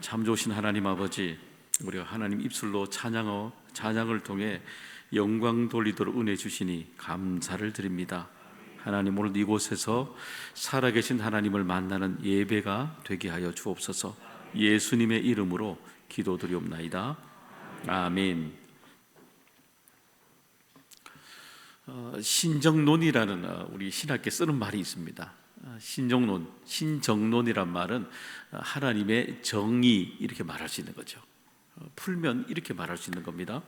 참 좋으신 하나님 아버지, 우리가 하나님 입술로 찬양을 통해 영광 돌리도록 은혜 주시니 감사를 드립니다. 하나님, 오늘 이곳에서 살아계신 하나님을 만나는 예배가 되게 하여 주옵소서. 예수님의 이름으로 기도드리옵나이다. 아멘. 신정론이라는 우리 신학계 쓰는 말이 있습니다. 신정론이란 말은 하나님의 정의, 이렇게 말할 수 있는 거죠. 풀면 이렇게 말할 수 있는 겁니다.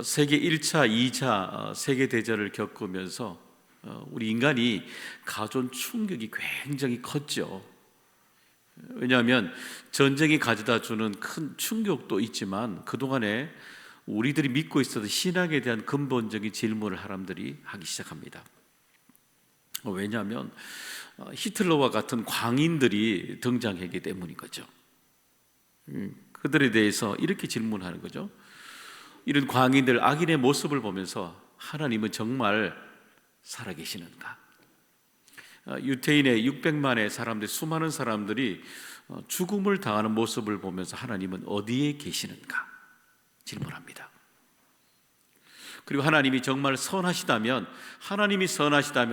세계 1차, 2차 세계대전을 겪으면서 우리 인간이 가져온 충격이 굉장히 컸죠. 왜냐하면 전쟁이 가져다 주는 큰 충격도 있지만 그동안에 우리들이 믿고 있었던 신앙에 대한 근본적인 질문을 사람들이 하기 시작합니다. 왜냐하면 히틀러와 같은 광인들이 등장했기 때문인 거죠. 그들에 대해서 이렇게 질문하는 거죠. 이런 광인들, 악인의 모습을 보면서 하나님은 정말 살아계시는가? 유태인의 600만의 사람들, 수많은 사람들이 죽음을 당하는 모습을 보면서 하나님은 어디에 계시는가 질문합니다. 그리고 하나님이 정말 선하시다면,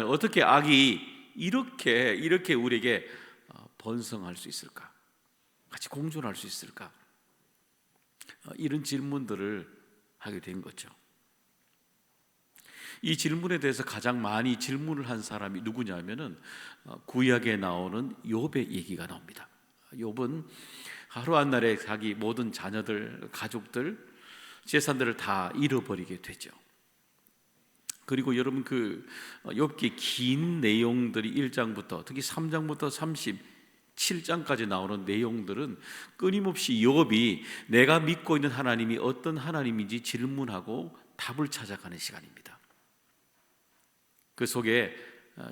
어떻게 악이 이렇게 우리에게 번성할 수 있을까? 같이 공존할 수 있을까? 이런 질문들을 하게 된 거죠. 이 질문에 대해서 가장 많이 질문을 한 사람이 누구냐면은 구약에 나오는 욥의 얘기가 나옵니다. 욥은 하루 한 날에 자기 모든 자녀들, 가족들, 재산들을 다 잃어버리게 되죠. 그리고 여러분, 그 욥기 긴 내용들이 1장부터 특히 3장부터 37장까지 나오는 내용들은 끊임없이 욥이 내가 믿고 있는 하나님이 어떤 하나님인지 질문하고 답을 찾아가는 시간입니다. 그 속에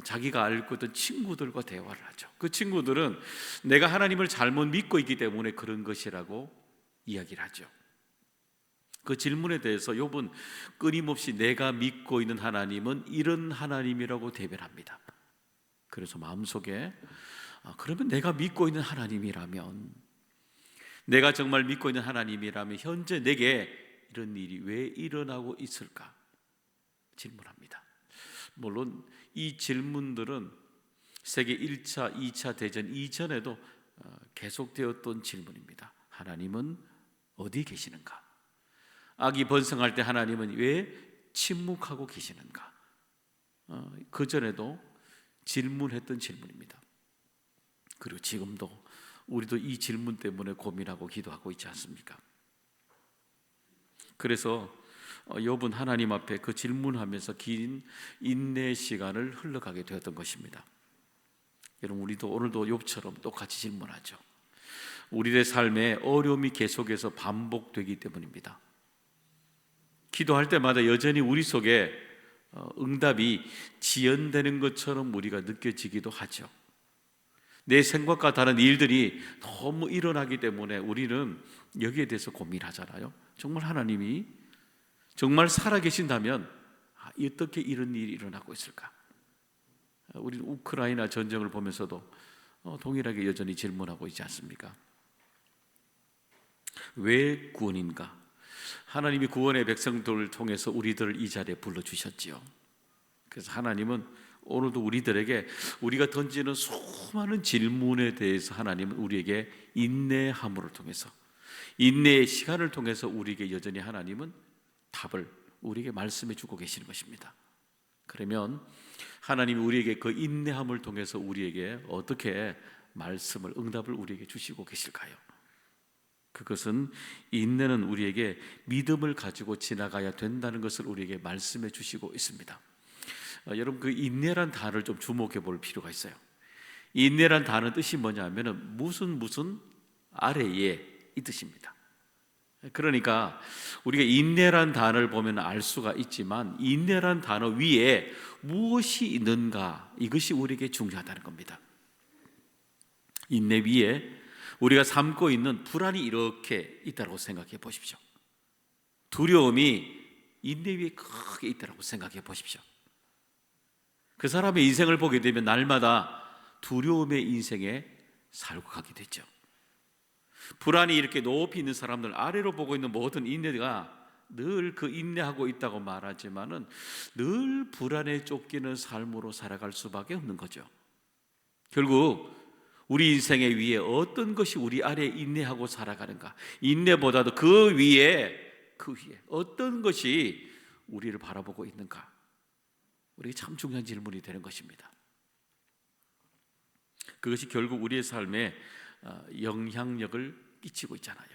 자기가 알고 있던 친구들과 대화를 하죠. 그 친구들은 내가 하나님을 잘못 믿고 있기 때문에 그런 것이라고 이야기를 하죠. 그 질문에 대해서 욥은 끊임없이 내가 믿고 있는 하나님은 이런 하나님이라고 대변합니다. 그래서 마음속에 그러면 내가 믿고 있는 하나님이라면, 내가 정말 믿고 있는 하나님이라면 현재 내게 이런 일이 왜 일어나고 있을까 질문합니다. 물론 이 질문들은 세계 1차, 2차 대전 이전에도 계속되었던 질문입니다. 하나님은 어디 계시는가? 악이 번성할 때 하나님은 왜 침묵하고 계시는가? 그 전에도 질문했던 질문입니다. 그리고 지금도 우리도 이 질문 때문에 고민하고 기도하고 있지 않습니까? 그래서 욥은 하나님 앞에 그 질문하면서 긴 인내 시간을 흘러가게 되었던 것입니다. 여러분, 우리도 오늘도 욥처럼 똑같이 질문하죠. 우리의 삶에 어려움이 계속해서 반복되기 때문입니다. 기도할 때마다 여전히 우리 속에 응답이 지연되는 것처럼 우리가 느껴지기도 하죠. 내 생각과 다른 일들이 너무 일어나기 때문에 우리는 여기에 대해서 고민하잖아요. 정말 하나님이 정말 살아계신다면 어떻게 이런 일이 일어나고 있을까? 우리는 우크라이나 전쟁을 보면서도 동일하게 여전히 질문하고 있지 않습니까? 왜 구원인가? 하나님이 구원의 백성들을 통해서 우리들을 이 자리에 불러주셨지요. 그래서 하나님은 오늘도 우리들에게 우리가 던지는 수많은 질문에 대해서 하나님은 우리에게 인내함을 통해서, 인내의 시간을 통해서 우리에게 여전히 하나님은 답을 우리에게 말씀해 주고 계시는 것입니다. 그러면 하나님이 우리에게 그 인내함을 통해서 우리에게 어떻게 말씀을, 응답을 우리에게 주시고 계실까요? 그것은 인내는 우리에게 믿음을 가지고 지나가야 된다는 것을 우리에게 말씀해 주시고 있습니다. 여러분, 그 인내란 단어를 좀 주목해 볼 필요가 있어요. 인내란 단어 뜻이 뭐냐면은 무슨 아래에 이 뜻입니다. 그러니까 우리가 인내란 단어를 보면 알 수가 있지만 인내란 단어 위에 무엇이 있는가, 이것이 우리에게 중요하다는 겁니다. 인내 위에 우리가 삼고 있는 불안이 이렇게 있다고 생각해 보십시오. 두려움이 인내 위에 크게 있다고 생각해 보십시오. 그 사람의 인생을 보게 되면 날마다 두려움의 인생에 살고 가게 되죠. 불안이 이렇게 높이 있는 사람들, 아래로 보고 있는 모든 인내가 늘 그 인내하고 있다고 말하지만은 늘 불안에 쫓기는 삶으로 살아갈 수밖에 없는 거죠. 결국 우리 인생의 위에 어떤 것이 우리 아래에 인내하고 살아가는가, 인내보다도 그 위에 어떤 것이 우리를 바라보고 있는가, 우리에게 참 중요한 질문이 되는 것입니다. 그것이 결국 우리의 삶에 영향력을 끼치고 있잖아요.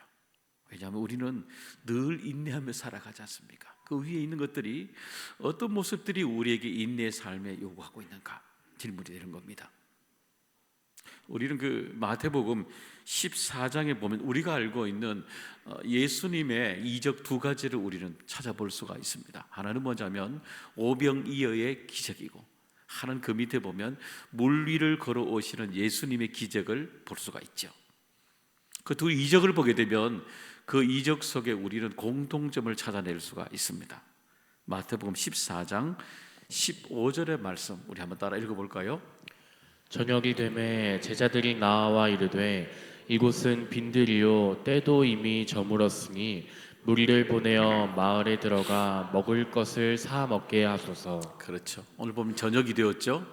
왜냐하면 우리는 늘 인내하며 살아가지 않습니까? 그 위에 있는 것들이 어떤 모습들이 우리에게 인내의 삶에 요구하고 있는가 질문이 되는 겁니다. 우리는 그 마태복음 14장에 보면 우리가 알고 있는 예수님의 이적 두 가지를 우리는 찾아볼 수가 있습니다. 하나는 뭐냐면 오병이어의 기적이고, 하나는 그 밑에 보면 물 위를 걸어오시는 예수님의 기적을 볼 수가 있죠. 그 두 이적을 보게 되면 그 이적 속에 우리는 공통점을 찾아낼 수가 있습니다. 마태복음 14장 15절의 말씀 우리 한번 따라 읽어볼까요? 저녁이 되매 제자들이 나와 이르되 이곳은 빈들이요 때도 이미 저물었으니 무리를 보내어 마을에 들어가 먹을 것을 사 먹게 하소서. 그렇죠. 오늘 보면 저녁이 되었죠.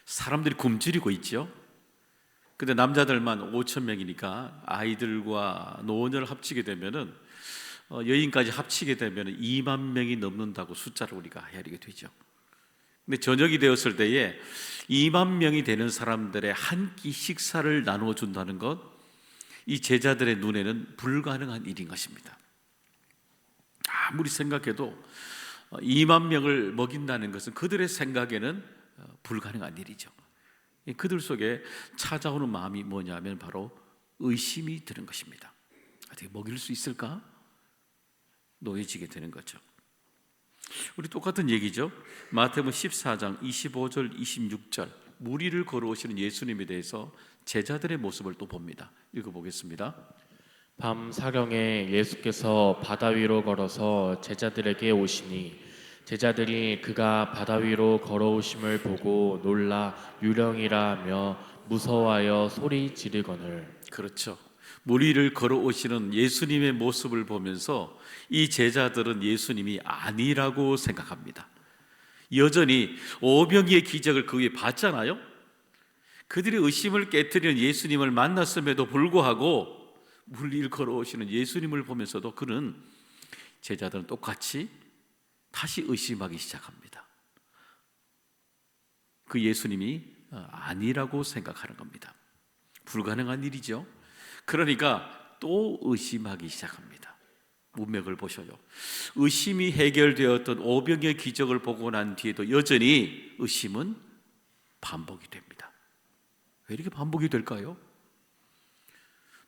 사람들이 굶주리고 있죠. 근데 남자들만 5천 명이니까 아이들과 노원을 합치게 되면은 여인까지 합치게 되면은 2만 명이 넘는다고 숫자를 우리가 헤아리게 되죠. 근데 저녁이 되었을 때에 2만 명이 되는 사람들의 한 끼 식사를 나누어 준다는 것, 이 제자들의 눈에는 불가능한 일인 것입니다. 아무리 생각해도 2만 명을 먹인다는 것은 그들의 생각에는 불가능한 일이죠. 그들 속에 찾아오는 마음이 뭐냐면 바로 의심이 드는 것입니다. 어떻게 먹일 수 있을까? 놓여지게 되는 거죠. 우리 똑같은 얘기죠. 마태복음 14장 25절 26절 무리를 걸어오시는 예수님에 대해서 제자들의 모습을 또 봅니다. 읽어보겠습니다. 밤 사경에 예수께서 바다 위로 걸어서 제자들에게 오시니 제자들이 그가 바다 위로 걸어오심을 보고 놀라 유령이라 하며 무서워하여 소리 지르거늘. 그렇죠. 무리를 걸어오시는 예수님의 모습을 보면서 이 제자들은 예수님이 아니라고 생각합니다. 여전히 오병이의 기적을 그 위에 봤잖아요. 그들의 의심을 깨트리는 예수님을 만났음에도 불구하고 무리를 걸어오시는 예수님을 보면서도 그는 제자들은 똑같이 다시 의심하기 시작합니다. 그 예수님이 아니라고 생각하는 겁니다. 불가능한 일이죠. 그러니까 또 의심하기 시작합니다. 문맥을 보셔요. 의심이 해결되었던 오병이의 기적을 보고 난 뒤에도 여전히 의심은 반복이 됩니다. 왜 이렇게 반복이 될까요?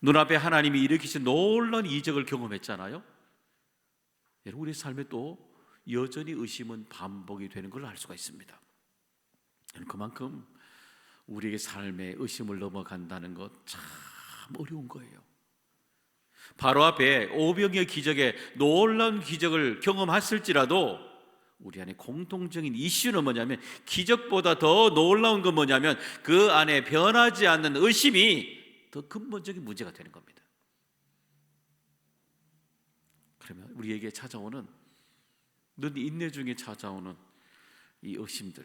눈앞에 하나님이 일으키신 놀라운 이적을 경험했잖아요. 여러분, 우리 삶에 또 여전히 의심은 반복이 되는 걸 알 수가 있습니다. 그만큼 우리에게 삶의 의심을 넘어간다는 것 참 어려운 거예요. 바로 앞에 오병이의 기적에 놀라운 기적을 경험했을지라도 우리 안에 공통적인 이슈는 뭐냐면, 기적보다 더 놀라운 건 뭐냐면 그 안에 변하지 않는 의심이 더 근본적인 문제가 되는 겁니다. 그러면 우리에게 찾아오는, 늘 인내 중에 찾아오는 이 의심들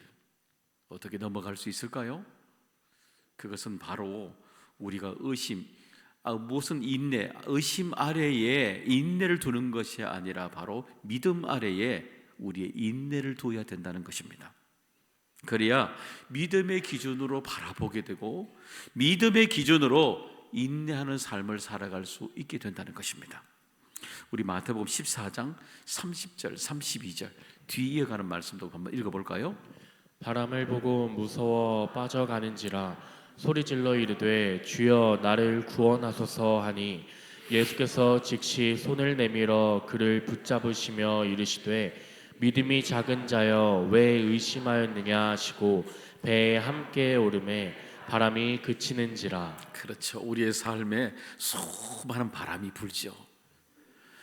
어떻게 넘어갈 수 있을까요? 그것은 바로 우리가 무슨 인내, 의심 아래에 인내를 두는 것이 아니라 바로 믿음 아래에 우리의 인내를 두어야 된다는 것입니다. 그래야 믿음의 기준으로 바라보게 되고 믿음의 기준으로 인내하는 삶을 살아갈 수 있게 된다는 것입니다. 우리 마태복음 14장 30절 32절 뒤에 이어가는 말씀도 한번 읽어볼까요? 바람을 보고 무서워 빠져가는지라 소리질러 이르되 주여 나를 구원하소서 하니 예수께서 즉시 손을 내밀어 그를 붙잡으시며 이르시되 믿음이 작은 자여 왜 의심하였느냐 하시고 배에 함께 오르매 바람이 그치는지라. 그렇죠. 우리의 삶에 수많은 바람이 불죠.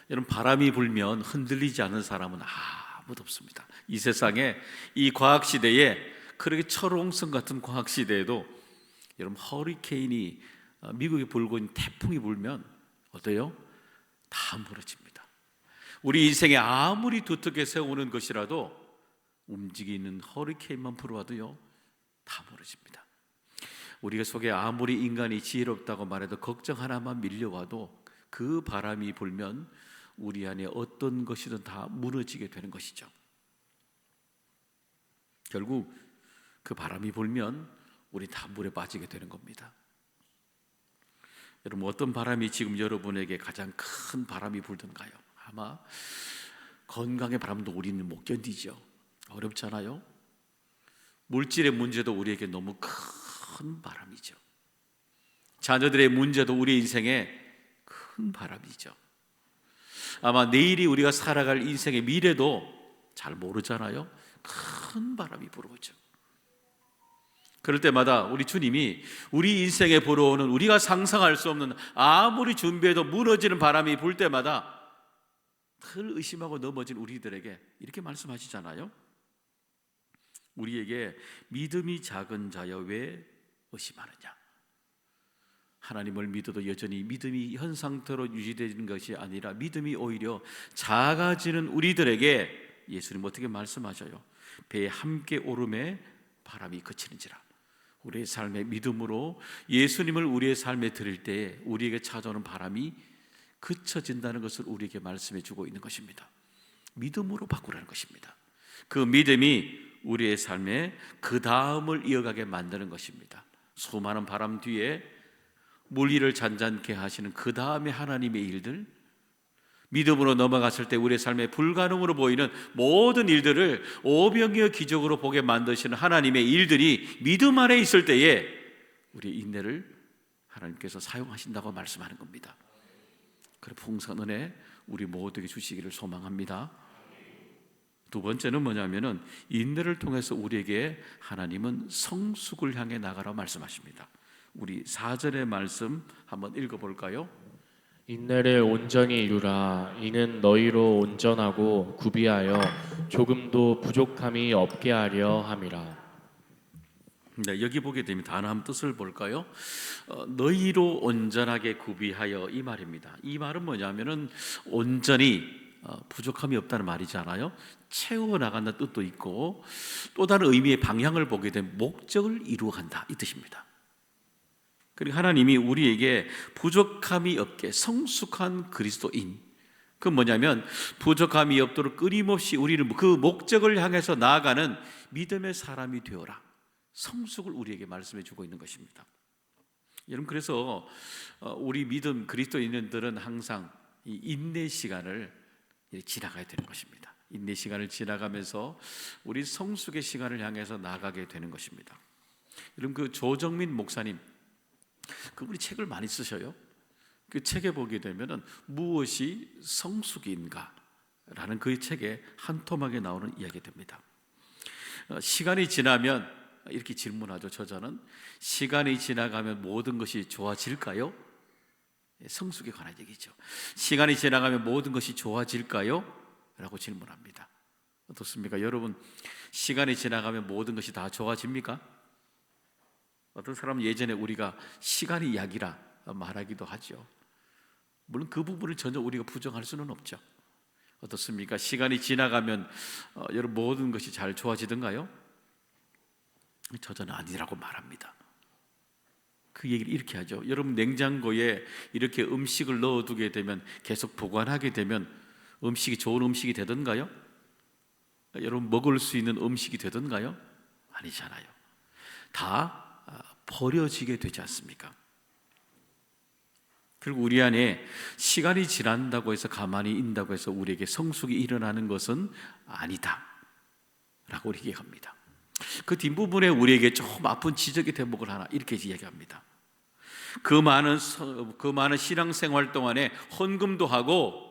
여러분, 바람이 불면 흔들리지 않는 사람은 아무도 없습니다. 이 세상에, 이 과학시대에, 그렇게 철옹성 같은 과학시대에도 여러분, 허리케인이 미국에 불고 있는 태풍이 불면 어때요? 다 무너집니다. 우리 인생에 아무리 두텁게 세우는 것이라도 움직이는 허리케인만 불어와도요, 다 무너집니다. 우리가 속에 아무리 인간이 지혜롭다고 말해도 걱정 하나만 밀려와도 그 바람이 불면 우리 안에 어떤 것이든 다 무너지게 되는 것이죠. 결국 그 바람이 불면 우리 다 물에 빠지게 되는 겁니다. 여러분, 어떤 바람이 지금 여러분에게 가장 큰 바람이 불던가요? 아마 건강의 바람도 우리는 못 견디죠. 어렵잖아요. 물질의 문제도 우리에게 너무 큰 바람이죠. 자녀들의 문제도 우리 인생에 큰 바람이죠. 아마 내일이 우리가 살아갈 인생의 미래도 잘 모르잖아요. 큰 바람이 불어오죠. 그럴 때마다 우리 주님이 우리 인생에 불어오는 우리가 상상할 수 없는 아무리 준비해도 무너지는 바람이 불 때마다 늘 의심하고 넘어진 우리들에게 이렇게 말씀하시잖아요. 우리에게 믿음이 작은 자여 왜 의심하느냐. 하나님을 믿어도 여전히 믿음이 현 상태로 유지되는 것이 아니라 믿음이 오히려 작아지는 우리들에게 예수님 어떻게 말씀하셔요? 배에 함께 오름에 바람이 그치는지라. 우리의 삶의 믿음으로 예수님을 우리의 삶에 드릴 때에 우리에게 찾아오는 바람이 그쳐진다는 것을 우리에게 말씀해 주고 있는 것입니다. 믿음으로 바꾸라는 것입니다. 그 믿음이 우리의 삶에 그 다음을 이어가게 만드는 것입니다. 수많은 바람 뒤에 물 위를 잔잔케 하시는 그 다음에 하나님의 일들, 믿음으로 넘어갔을 때 우리의 삶에 불가능으로 보이는 모든 일들을 오병이어 기적으로 보게 만드시는 하나님의 일들이 믿음 안에 있을 때에 우리의 인내를 하나님께서 사용하신다고 말씀하는 겁니다. 그래 풍성한 은혜 우리 모두에게 주시기를 소망합니다. 두 번째는 뭐냐면은 인내를 통해서 우리에게 하나님은 성숙을 향해 나가라고 말씀하십니다. 우리 4절의 말씀 한번 읽어볼까요? 인내를 온전히 이루라. 이는 너희로 온전하고 구비하여 조금도 부족함이 없게 하려 함이라. 네, 여기 보게 되면 단어 한 뜻을 볼까요? 너희로 온전하게 구비하여, 이 말입니다. 이 말은 뭐냐면은 온전히 부족함이 없다는 말이잖아요. 채워나간다는 뜻도 있고 또 다른 의미의 방향을 보게 되면 목적을 이루어간다 이 뜻입니다. 그리고 하나님이 우리에게 부족함이 없게 성숙한 그리스도인, 그건 뭐냐면 부족함이 없도록 끊임없이 우리는 그 목적을 향해서 나아가는 믿음의 사람이 되어라, 성숙을 우리에게 말씀해 주고 있는 것입니다. 여러분, 그래서 우리 믿음 그리스도인들은 항상 이 인내 시간을 지나가야 되는 것입니다. 인내 시간을 지나가면서 우리 성숙의 시간을 향해서 나아가게 되는 것입니다. 여러분, 그 조정민 목사님, 그분이 책을 많이 쓰셔요. 그 책에 보게 되면은 무엇이 성숙인가 라는 그 책에 한 토막에 나오는 이야기 됩니다. 시간이 지나면 이렇게 질문하죠. 저자는 시간이 지나가면 모든 것이 좋아질까요? 성숙에 관한 얘기죠. 시간이 지나가면 모든 것이 좋아질까요? 라고 질문합니다. 어떻습니까? 여러분, 시간이 지나가면 모든 것이 다 좋아집니까? 어떤 사람은 예전에 우리가 시간이 약이라 말하기도 하죠. 물론 그 부분을 전혀 우리가 부정할 수는 없죠. 어떻습니까? 시간이 지나가면 여러분 모든 것이 잘 좋아지던가요? 저는 아니라고 말합니다. 그 얘기를 이렇게 하죠. 여러분, 냉장고에 이렇게 음식을 넣어두게 되면, 계속 보관하게 되면 음식이 좋은 음식이 되던가요? 여러분, 먹을 수 있는 음식이 되던가요? 아니잖아요. 다 버려지게 되지 않습니까? 그리고 우리 안에 시간이 지난다고 해서 가만히 있는다고 해서 우리에게 성숙이 일어나는 것은 아니다 라고 우리 얘기합니다. 그 뒷부분에 우리에게 조금 아픈 지적의 대목을 하나 이렇게 이야기합니다. 그 많은 신앙생활 동안에 헌금도 하고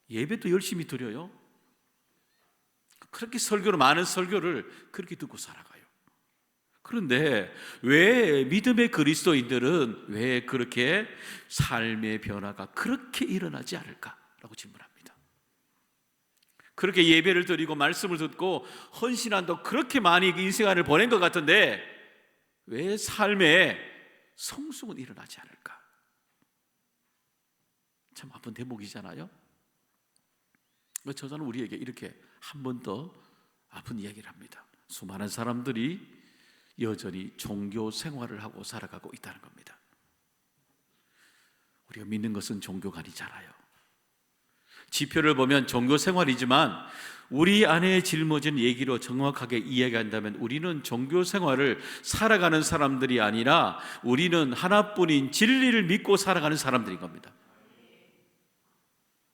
예배도 열심히 드려요. 그렇게 많은 설교를 그렇게 듣고 살아가요. 그런데 왜 믿음의 그리스도인들은 왜 그렇게 삶의 변화가 그렇게 일어나지 않을까라고 질문합니다. 그렇게 예배를 드리고 말씀을 듣고 헌신한다고 그렇게 많이 인생안을 보낸 것 같은데 왜 삶에 성숙은 일어나지 않을까? 참 아픈 대목이잖아요. 저자는 우리에게 이렇게 한 번 더 아픈 이야기를 합니다. 수많은 사람들이 여전히 종교 생활을 하고 살아가고 있다는 겁니다. 우리가 믿는 것은 종교가 아니잖아요. 지표를 보면 종교 생활이지만 우리 안에 짊어진 얘기로 정확하게 이야기한다면 우리는 종교 생활을 살아가는 사람들이 아니라 우리는 하나뿐인 진리를 믿고 살아가는 사람들인 겁니다.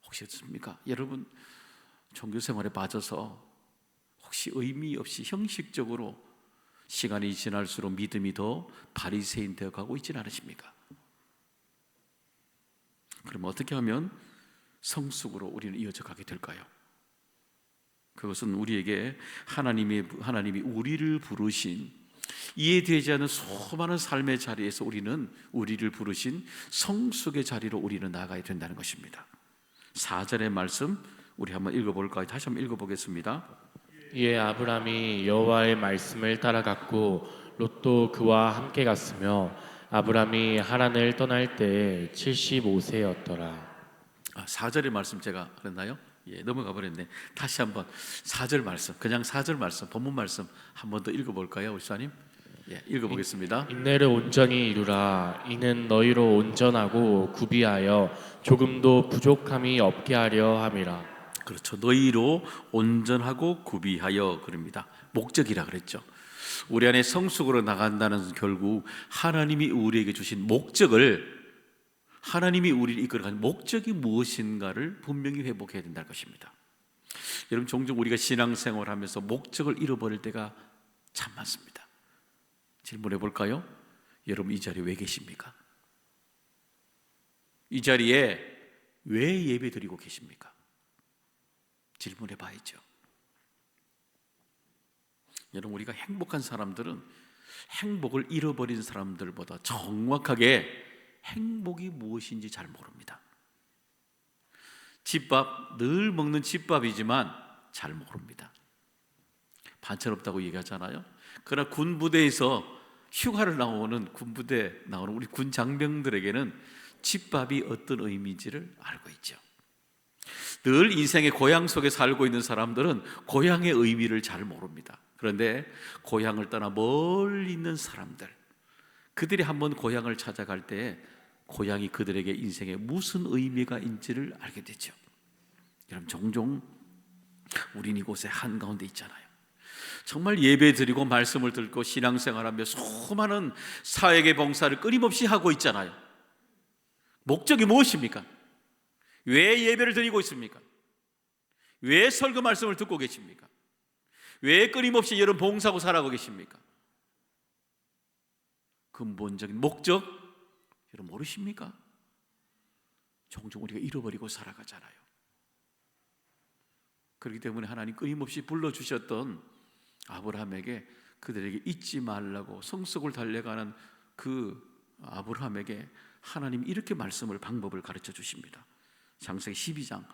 혹시 어떻습니까? 여러분, 종교 생활에 빠져서 혹시 의미 없이 형식적으로 시간이 지날수록 믿음이 더 바리새인 되어 가고 있지는 않으십니까? 그럼 어떻게 하면 성숙으로 우리는 이어져 가게 될까요? 그것은 우리에게 하나님이 우리를 부르신, 이해되지 않는 수많은 삶의 자리에서 우리를 부르신 성숙의 자리로 우리는 나아가야 된다는 것입니다. 4절의 말씀 우리 한번 읽어볼까요? 다시 한번 읽어보겠습니다. 이에 아브람이 여호와의 말씀을 따라갔고 롯도 그와 함께 갔으며 아브람이 하란을 떠날 때에 75세였더라. 4절의 말씀 제가 그랬나요? 넘어가 버렸네. 다시 한번 4절 말씀, 그냥 4절 말씀, 본문 말씀 한 번 더 읽어볼까요, 우리 수사님? 읽어보겠습니다. 인내를 온전히 이루라. 이는 너희로 온전하고 구비하여 조금도 부족함이 없게 하려 함이라. 그렇죠. 너희로 온전하고 구비하여 그럽니다. 목적이라 그랬죠. 우리 안에 성숙으로 나간다는 결국 하나님이 우리에게 주신 목적을, 하나님이 우리를 이끌어가는 목적이 무엇인가를 분명히 회복해야 된다는 것입니다. 여러분, 종종 우리가 신앙생활하면서 목적을 잃어버릴 때가 참 많습니다. 질문해 볼까요? 여러분, 이 자리에 왜 계십니까? 이 자리에 왜 예배 드리고 계십니까? 질문해 봐야죠. 여러분, 우리가 행복한 사람들은 행복을 잃어버린 사람들보다 정확하게 행복이 무엇인지 잘 모릅니다. 집밥, 늘 먹는 집밥이지만 잘 모릅니다. 반찬 없다고 얘기하잖아요. 그러나 군부대에서 휴가를 나오는 군부대 나오는 우리 군 장병들에게는 집밥이 어떤 의미인지를 알고 있죠. 늘 인생의 고향 속에 살고 있는 사람들은 고향의 의미를 잘 모릅니다. 그런데 고향을 떠나 멀리 있는 사람들, 그들이 한번 고향을 찾아갈 때 고향이 그들에게 인생에 무슨 의미가 있는지를 알게 되죠. 여러분, 종종 우린 이곳에 한가운데 있잖아요. 정말 예배 드리고 말씀을 듣고 신앙생활하며 수많은 사회계 봉사를 끊임없이 하고 있잖아요. 목적이 무엇입니까? 왜 예배를 드리고 있습니까? 왜 설교 말씀을 듣고 계십니까? 왜 끊임없이 여러분 봉사하고 살아가고 계십니까? 근본적인 목적 여러분 모르십니까? 종종 우리가 잃어버리고 살아가잖아요. 그렇기 때문에 하나님 끊임없이 불러주셨던 아브라함에게, 그들에게 잊지 말라고 성숙을 달려가는 그 아브라함에게 하나님이 이렇게 방법을 가르쳐 주십니다. 창세기 12장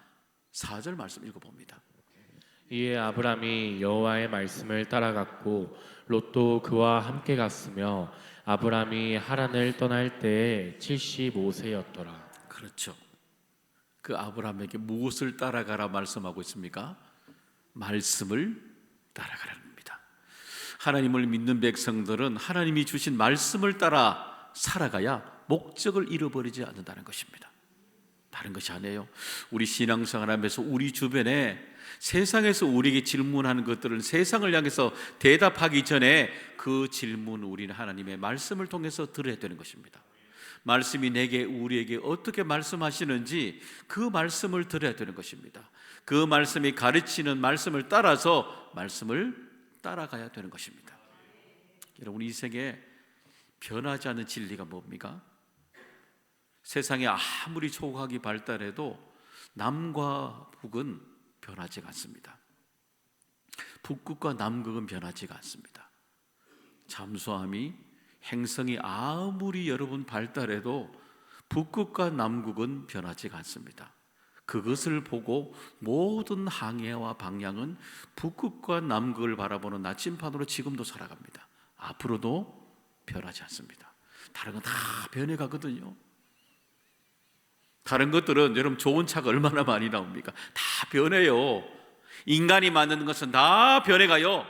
4절 말씀 읽어봅니다. 이에 아브람이 여호와의 말씀을 따라갔고 롯도 그와 함께 갔으며 아브람이 하란을 떠날 때에 75세였더라. 그렇죠. 그 아브라함에게 무엇을 따라가라 말씀하고 있습니까? 말씀을 따라가라는 겁니다. 하나님을 믿는 백성들은 하나님이 주신 말씀을 따라 살아가야 목적을 잃어버리지 않는다는 것입니다. 다른 것이 아니에요. 우리 신앙생활하면서 우리 주변에 세상에서 우리에게 질문하는 것들은 세상을 향해서 대답하기 전에 그 질문을 우리는 하나님의 말씀을 통해서 들어야 되는 것입니다. 말씀이 우리에게 어떻게 말씀하시는지 그 말씀을 들어야 되는 것입니다. 그 말씀이 가르치는 말씀을 따라서 말씀을 따라가야 되는 것입니다. 여러분, 이 세계에 변하지 않는 진리가 뭡니까? 세상에 아무리 초과학이 발달해도 남과 북은 변하지가 않습니다. 북극과 남극은 변하지가 않습니다. 잠수함이, 행성이 아무리 여러분 발달해도 북극과 남극은 변하지가 않습니다. 그것을 보고 모든 항해와 방향은 북극과 남극을 바라보는 나침반으로 지금도 살아갑니다. 앞으로도 변하지 않습니다. 다른 건 다 변해가거든요. 다른 것들은 여러분 좋은 차가 얼마나 많이 나옵니까? 다 변해요. 인간이 만드는 것은 다 변해가요.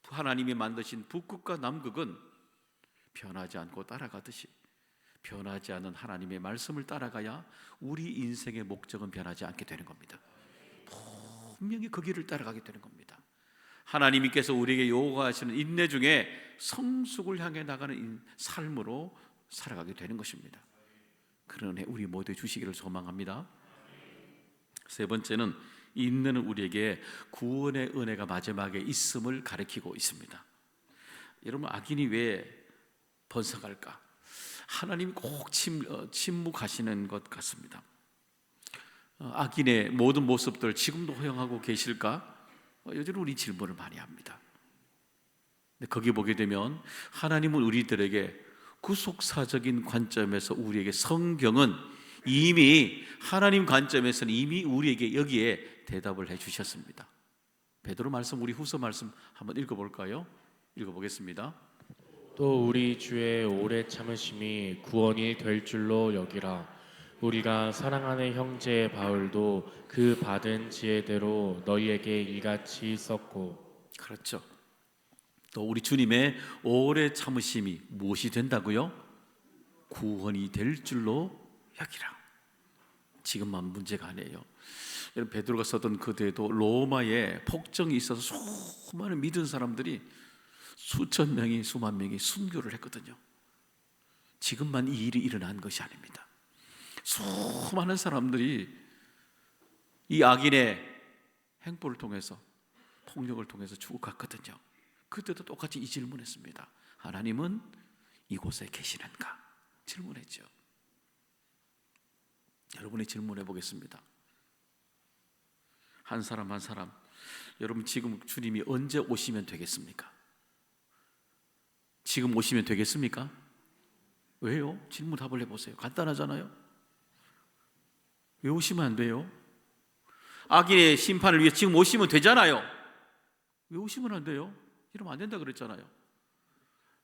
하나님이 만드신 북극과 남극은 변하지 않고 따라가듯이 변하지 않은 하나님의 말씀을 따라가야 우리 인생의 목적은 변하지 않게 되는 겁니다. 분명히 그 길을 따라가게 되는 겁니다. 하나님께서 우리에게 요구하시는 인내 중에 성숙을 향해 나가는 삶으로 살아가게 되는 것입니다. 그런 은혜 우리 모두 주시기를 소망합니다. 세 번째는 인내는 우리에게 구원의 은혜가 마지막에 있음을 가리키고 있습니다. 여러분, 악인이 왜 번성할까? 하나님이 꼭 침묵하시는 것 같습니다. 악인의 모든 모습들 지금도 허용하고 계실까? 여전히 우리 질문을 많이 합니다. 근데 거기 보게 되면 하나님은 우리들에게 구속사적인 관점에서 우리에게 성경은 이미 하나님 관점에서는 이미 우리에게 여기에 대답을 해주셨습니다. 베드로 말씀, 우리 후서 말씀 한번 읽어볼까요? 읽어보겠습니다. 또 우리 주의 오래 참으심이 구원이 될 줄로 여기라. 우리가 사랑하는 형제 바울도 그 받은 지혜대로 너희에게 이같이 썼고. 그렇죠. 또 우리 주님의 오래 참으심이 무엇이 된다고요? 구원이 될 줄로 여기라. 지금만 문제가 아니에요. 여러분, 베드로가 썼던 그때도 로마에 폭정이 있어서 수많은 믿은 사람들이 수천 명이 수만 명이 순교를 했거든요. 지금만 이 일이 일어난 것이 아닙니다. 수많은 사람들이 이 악인의 행보를 통해서 폭력을 통해서 죽어갔거든요. 그때도 똑같이 이 질문했습니다. 하나님은 이곳에 계시는가? 질문했죠. 여러분이 질문해 보겠습니다. 한 사람 한 사람, 여러분 지금 주님이 언제 오시면 되겠습니까? 지금 오시면 되겠습니까? 왜요? 질문 답을 해보세요. 간단하잖아요. 왜 오시면 안 돼요? 악인의 심판을 위해 지금 오시면 되잖아요. 왜 오시면 안 돼요? 이러면 안 된다 그랬잖아요.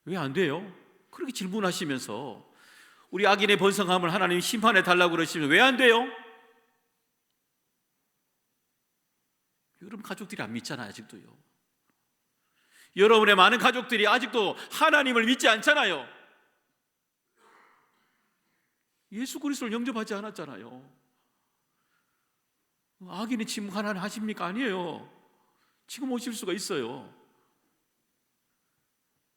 왜 안 돼요? 그렇게 질문하시면서 우리 악인의 번성함을 하나님 심판해 달라고 그러시면 왜 안 돼요? 여러분 가족들이 안 믿잖아요. 아직도요. 여러분의 많은 가족들이 아직도 하나님을 믿지 않잖아요. 예수 그리스도를 영접하지 않았잖아요. 악인이 침묵 하나 하십니까? 아니에요. 지금 오실 수가 있어요.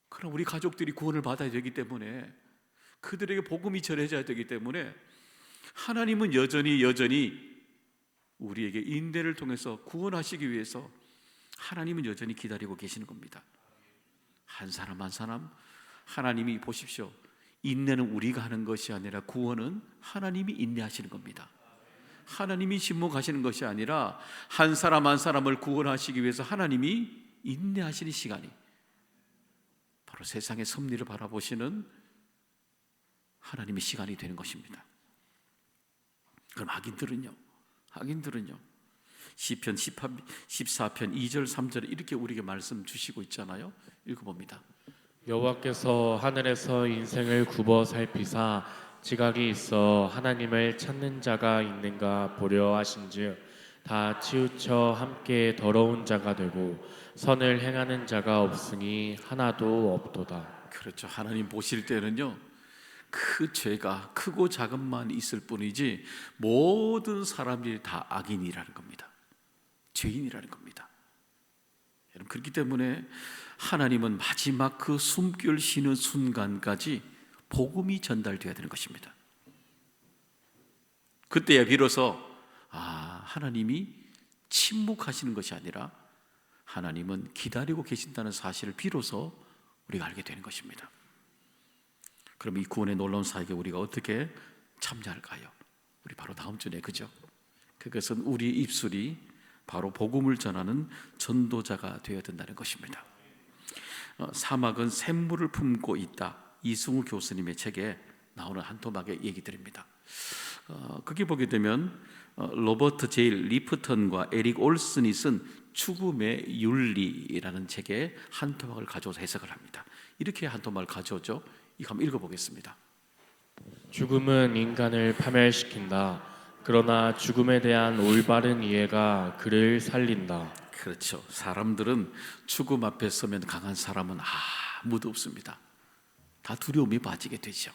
그럼 우리 가족들이 구원을 받아야 되기 때문에, 그들에게 복음이 전해져야 되기 때문에 하나님은 여전히 우리에게 인내를 통해서 구원하시기 위해서 하나님은 여전히 기다리고 계시는 겁니다. 한 사람 한 사람 하나님이 보십시오. 인내는 우리가 하는 것이 아니라 구원은 하나님이 인내하시는 겁니다. 하나님이 침묵하시는 것이 아니라 한 사람 한 사람을 구원하시기 위해서 하나님이 인내하시는 시간이 바로 세상의 섭리를 바라보시는 하나님의 시간이 되는 것입니다. 그럼 악인들은요? 시편 14편 2절 3절에 이렇게 우리에게 말씀 주시고 있잖아요. 읽어봅니다. 여호와께서 하늘에서 인생을 굽어 살피사 지각이 있어 하나님을 찾는 자가 있는가 보려 하신즉 다 치우쳐 함께 더러운 자가 되고 선을 행하는 자가 없으니 하나도 없도다. 그렇죠. 하나님 보실 때는요, 그 죄가 크고 작은만 있을 뿐이지 모든 사람들이 다 악인이라는 겁니다. 죄인이라는 겁니다. 여러분, 그렇기 때문에 하나님은 마지막 그 숨결 쉬는 순간까지 복음이 전달되어야 되는 것입니다. 그때야 비로소 하나님이 침묵하시는 것이 아니라 하나님은 기다리고 계신다는 사실을 비로소 우리가 알게 되는 것입니다. 그럼 이 구원의 놀라운 사역에 우리가 어떻게 참여할까요? 우리 바로 다음 주에 그죠? 그것은 우리 입술이 바로 복음을 전하는 전도자가 되어야 된다는 것입니다. 사막은 샘물을 품고 있다. 이승우 교수님의 책에 나오는 한 토막의 얘기들입니다. 거기 보게 되면 로버트 제일 리프턴과 에릭 올슨이 쓴 죽음의 윤리라는 책에 한 토막을 가져와서 해석을 합니다. 이렇게 한 토막을 가져오죠. 이거 한번 읽어보겠습니다. 죽음은 인간을 파멸시킨다. 그러나 죽음에 대한 올바른 이해가 그를 살린다. 그렇죠. 사람들은 죽음 앞에 서면 강한 사람은 아무도 없습니다. 다 두려움에 빠지게 되죠.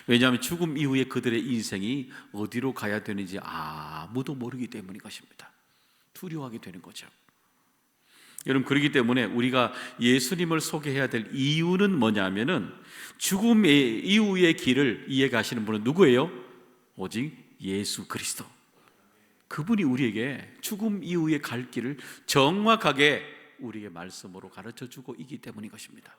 왜냐하면 죽음 이후에 그들의 인생이 어디로 가야 되는지 아무도 모르기 때문인 것입니다. 두려워하게 되는 거죠. 여러분, 그렇기 때문에 우리가 예수님을 소개해야 될 이유는 뭐냐면은 죽음 이후의 길을 이해가시는 분은 누구예요? 오직 예수 그리스도. 그분이 우리에게 죽음 이후에 갈 길을 정확하게 우리에게 말씀으로 가르쳐주고 있기 때문인 것입니다.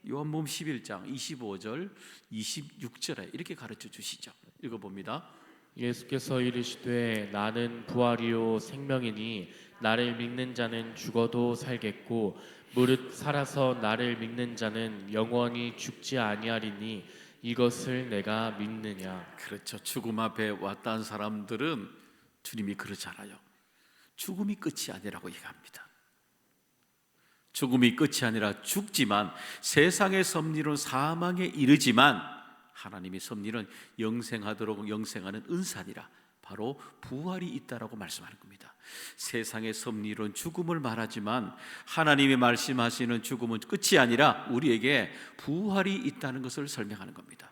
요한복음 11장 25절 26절에 이렇게 가르쳐 주시죠. 읽어봅니다. 예수께서 이르시되 나는 부활이요 생명이니 나를 믿는 자는 죽어도 살겠고 무릇 살아서 나를 믿는 자는 영원히 죽지 아니하리니 이것을 내가 믿느냐. 그렇죠. 죽음 앞에 왔다는 사람들은 주님이 그러잖아요. 죽음이 끝이 아니라고 얘기합니다. 죽음이 끝이 아니라 죽지만 세상의 섭리는 사망에 이르지만 하나님의 섭리는 영생하도록 영생하는 은사니라. 바로 부활이 있다라고 말씀하는 겁니다. 세상의 섭리론 죽음을 말하지만 하나님이 말씀하시는 죽음은 끝이 아니라 우리에게 부활이 있다는 것을 설명하는 겁니다.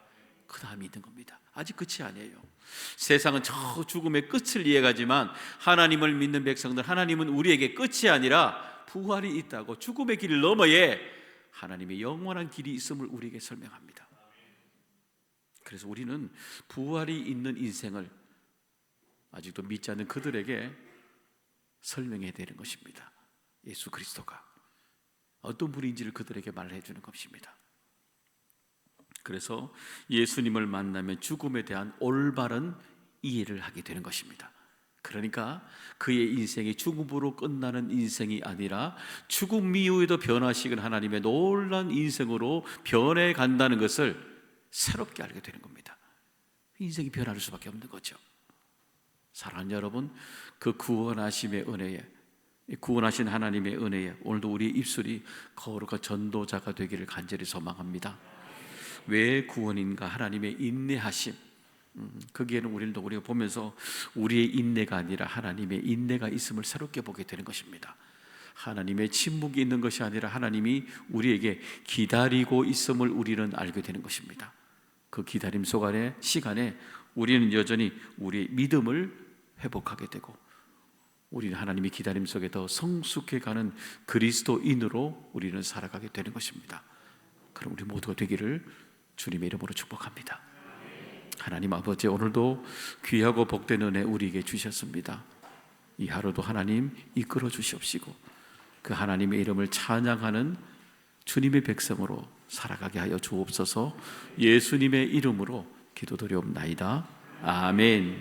그 다음이 있는 겁니다. 아직 끝이 아니에요. 세상은 저 죽음의 끝을 이해하지만 하나님을 믿는 백성들, 하나님은 우리에게 끝이 아니라 부활이 있다고, 죽음의 길 너머에 하나님의 영원한 길이 있음을 우리에게 설명합니다. 그래서 우리는 부활이 있는 인생을 아직도 믿지 않는 그들에게 설명해야 되는 것입니다. 예수 그리스도가 어떤 분인지를 그들에게 말해 주는 것입니다. 그래서 예수님을 만나면 죽음에 대한 올바른 이해를 하게 되는 것입니다. 그러니까 그의 인생이 죽음으로 끝나는 인생이 아니라 죽음 이후에도 변화시킨 하나님의 놀라운 인생으로 변해 간다는 것을 새롭게 알게 되는 겁니다. 인생이 변할 수밖에 없는 거죠. 사랑하는 여러분, 그 구원하심의 은혜에, 구원하신 하나님의 은혜에 오늘도 우리의 입술이 거룩한 전도자가 되기를 간절히 소망합니다. 왜 구원인가? 하나님의 인내하심. 거기에는 우리가 보면서 우리의 인내가 아니라 하나님의 인내가 있음을 새롭게 보게 되는 것입니다. 하나님의 침묵이 있는 것이 아니라 하나님이 우리에게 기다리고 있음을 우리는 알게 되는 것입니다. 그 기다림 속 안에 시간에 우리는 여전히 우리의 믿음을 회복하게 되고 우리는 하나님의 기다림 속에 더 성숙해가는 그리스도인으로 우리는 살아가게 되는 것입니다. 그럼 우리 모두가 되기를 주님의 이름으로 축복합니다. 하나님 아버지, 오늘도 귀하고 복된 은혜 우리에게 주셨습니다. 이 하루도 하나님 이끌어 주시옵시고 그 하나님의 이름을 찬양하는 주님의 백성으로 살아가게 하여 주옵소서. 예수님의 이름으로 기도드리옵나이다. 아멘.